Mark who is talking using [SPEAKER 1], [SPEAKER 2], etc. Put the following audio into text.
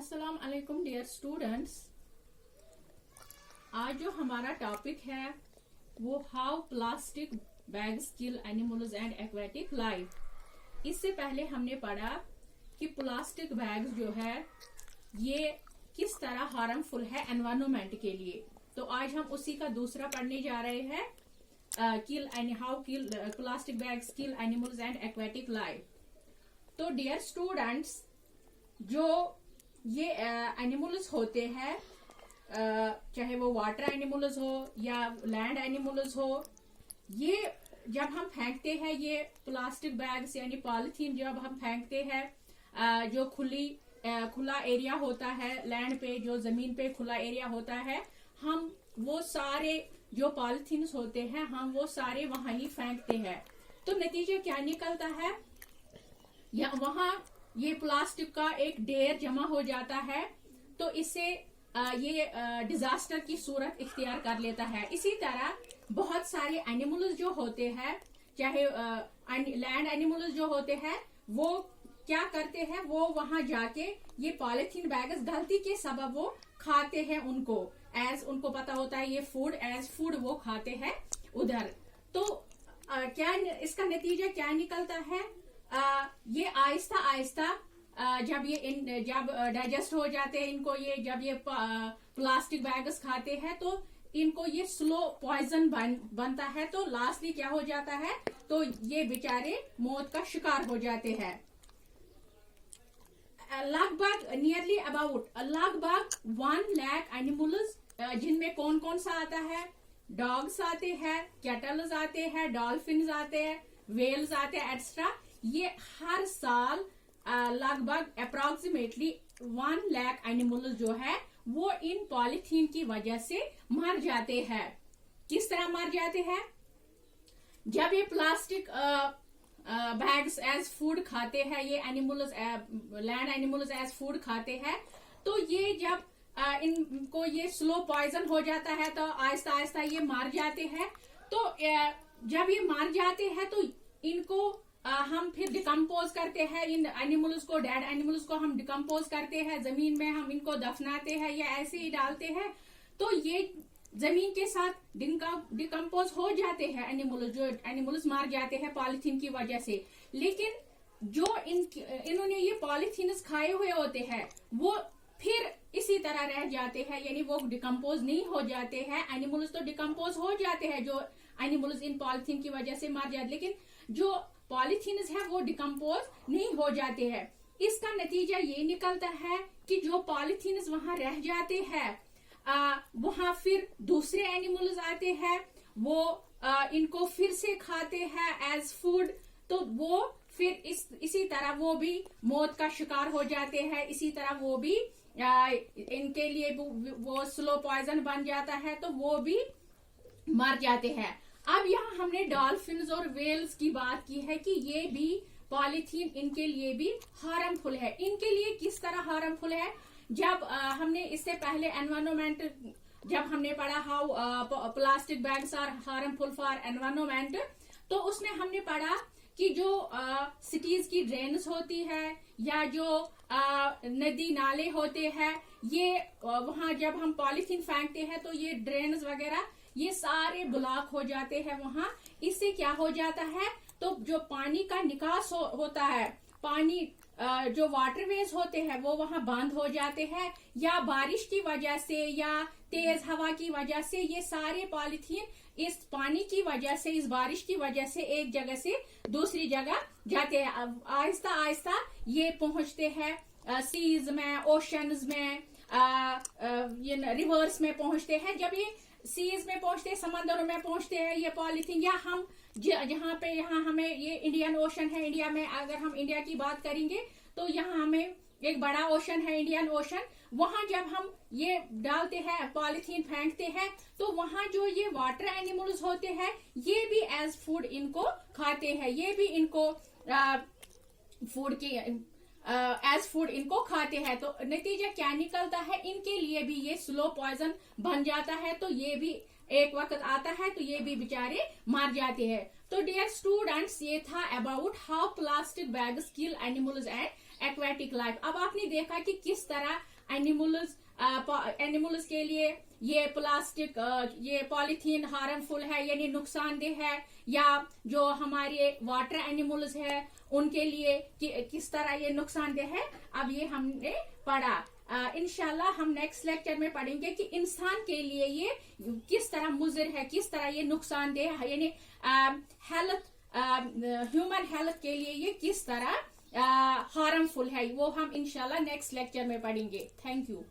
[SPEAKER 1] अस्सलाम वालेकुम dear students. आज जो हमारा टॉपिक है वो how plastic bags kill animals and aquatic life. इससे पहले हमने पढ़ा कि प्लास्टिक बैग्स जो है ये किस तरह हार्मफुल है एनवायरनमेंट के लिए। तो आज हम उसी का दूसरा पढ़ने जा रहे हैं, how kill plastic bags kill animals and aquatic life. तो डियर स्टूडेंट्स, जो ये एनिमल्स होते हैं, चाहे वो वाटर एनिमल्स हो या लैंड एनिमल्स हो, ये जब हम फेंकते हैं ये प्लास्टिक बैग्स यानी पॉलिथीन जब हम फेंकते हैं, जो खुला एरिया होता है लैंड पे, जो जमीन पे खुला एरिया होता है, हम वो सारे जो पॉलिथीन्स होते हैं हम वो सारे वहां ही फेंकते हैं। तो नतीजा क्या निकलता है, या वहां ये प्लास्टिक का एक ढेर जमा हो जाता है। तो इससे ये डिजास्टर की सूरत इख्तियार कर लेता है। इसी तरह बहुत सारे एनिमल्स जो होते हैं, चाहे लैंड एनिमल्स जो होते हैं, वो क्या करते हैं, वो वहां जाके ये पॉलिथीन बैग्स गलती के सबब वो खाते हैं, उनको पता होता है ये फूड एज फूड वो खाते हैं उधर। तो क्या इसका नतीजा क्या निकलता है, ये आहिस्ता आहिस्ता जब डाइजेस्ट हो जाते हैं इनको, जब ये प्लास्टिक बैग्स खाते हैं तो इनको ये स्लो पॉइजन बनता है। तो लास्टली क्या हो जाता है, तो ये बेचारे मौत का शिकार हो जाते हैं। लगभग 1 लाख एनिमल्स, जिनमें कौन कौन सा आता है, डॉग्स आते हैं, कैटल्स आते हैं, डॉल्फिन्स आते हैं, वेल्स आते हैं, एक्स्ट्रा। ये हर साल लगभग अप्रोक्सीमेटली 1 लाख एनिमल्स जो है वो इन पॉलिथीन की वजह से मर जाते हैं। किस तरह मर जाते हैं, जब ये प्लास्टिक बैग्स एज फूड खाते हैं, ये animals land animals as food खाते हैं, तो ये जब इनको ये स्लो पॉइजन हो जाता है तो आहिस्ता आहिस्ता ये मर जाते हैं। तो जब ये मर जाते हैं तो इनको हम फिर डिकम्पोज करते हैं, इन एनिमल्स को, डेड एनिमल्स को हम डिकम्पोज करते हैं, जमीन में हम इनको दफनाते हैं या ऐसे ही डालते हैं। तो ये जमीन के साथ डिकम्पोज हो जाते हैं एनिमल्स, जो एनिमल्स मर जाते हैं पॉलिथीन की वजह से। लेकिन जो इन्होंने ये पॉलिथीन्स खाए हुए होते हैं वो फिर इसी तरह रह जाते हैं, यानी वो डिकम्पोज नहीं हो जाते हैं। एनिमल्स तो डिकम्पोज हो जाते हैं, जो एनिमल्स इन पॉलिथीन की वजह से मर जाते, लेकिन जो पॉलिथीन्स है वो डिकम्पोज नहीं हो जाते हैं। इसका नतीजा ये निकलता है कि जो पॉलिथीन्स वहां रह जाते हैं, वहां फिर दूसरे एनिमल्स आते हैं, वो इनको फिर से खाते हैं एज फूड। तो वो फिर इसी तरह वो भी मौत का शिकार हो जाते हैं। इसी तरह वो भी इनके लिए वो स्लो पॉइजन बन जाता है, तो वो भी मर जाते हैं। अब यहाँ हमने डॉल्फिन्स और वेल्स की बात की है कि ये भी पॉलिथीन इनके लिए भी हार्मफुल है। इनके लिए किस तरह हार्मफुल है, जब हमने इससे पहले एनवायरनमेंट जब हमने पढ़ा how plastic bags are harmful for environment, तो उसमें हमने पढ़ा कि जो सिटीज की ड्रेन्स होती है या जो नदी नाले होते हैं, ये वहां जब हम पॉलिथीन फेंकते हैं तो ये ड्रेन्स वगैरह ये सारे ब्लॉक हो जाते हैं वहां। इससे क्या हो जाता है, तो जो पानी का निकास होता है, पानी जो वाटरवेज होते हैं वो वहां बंद हो जाते हैं, या बारिश की वजह से या तेज हवा की वजह से ये सारे पॉलिथीन इस पानी की वजह से, इस बारिश की वजह से एक जगह से दूसरी जगह जाते हैं। आहिस्ता आहिस्ता ये पहुंचते हैं सीज में, ओशंस में, ये रिवर्स में पहुंचते हैं। जब ये सीज में पहुंचते हैं, समंदरों में पहुंचते हैं ये पॉलिथीन, या हम यहाँ हमें ये इंडियन ओशन है, इंडिया में अगर हम इंडिया की बात करेंगे तो यहाँ हमें एक बड़ा ओशन है, इंडियन ओशन। वहां जब हम ये डालते हैं, पॉलिथीन फेंकते हैं, तो वहां जो ये वाटर एनिमल्स होते हैं ये भी एज फूड इनको खाते हैं, ये भी इनको एज फूड इनको खाते हैं। तो नतीजा क्या निकलता है, इनके लिए भी ये स्लो पॉइजन बन जाता है। तो ये भी एक वक्त आता है तो ये भी बेचारे मर जाते हैं। तो डियर स्टूडेंट्स, ये था about how plastic bags kill animals and aquatic life. अब आपने देखा कि किस तरह एनिमल्स के लिए ये प्लास्टिक, ये पॉलीथीन हार्मफुल है यानी नुकसानदेह है, या जो हमारे वाटर एनिमल्स है उनके लिए किस तरह ये नुकसानदेह है, अब ये हमने पढ़ा। इंशाल्लाह हम नेक्स्ट लेक्चर में पढ़ेंगे कि इंसान के लिए ये किस तरह मुज़िर है, किस तरह ये नुकसानदेह है, यानी हेल्थ, ह्यूमन हेल्थ के लिए ये किस तरह हार्मफुल है, वो हम इंशाल्लाह नेक्स्ट लेक्चर में पढ़ेंगे। Thank you.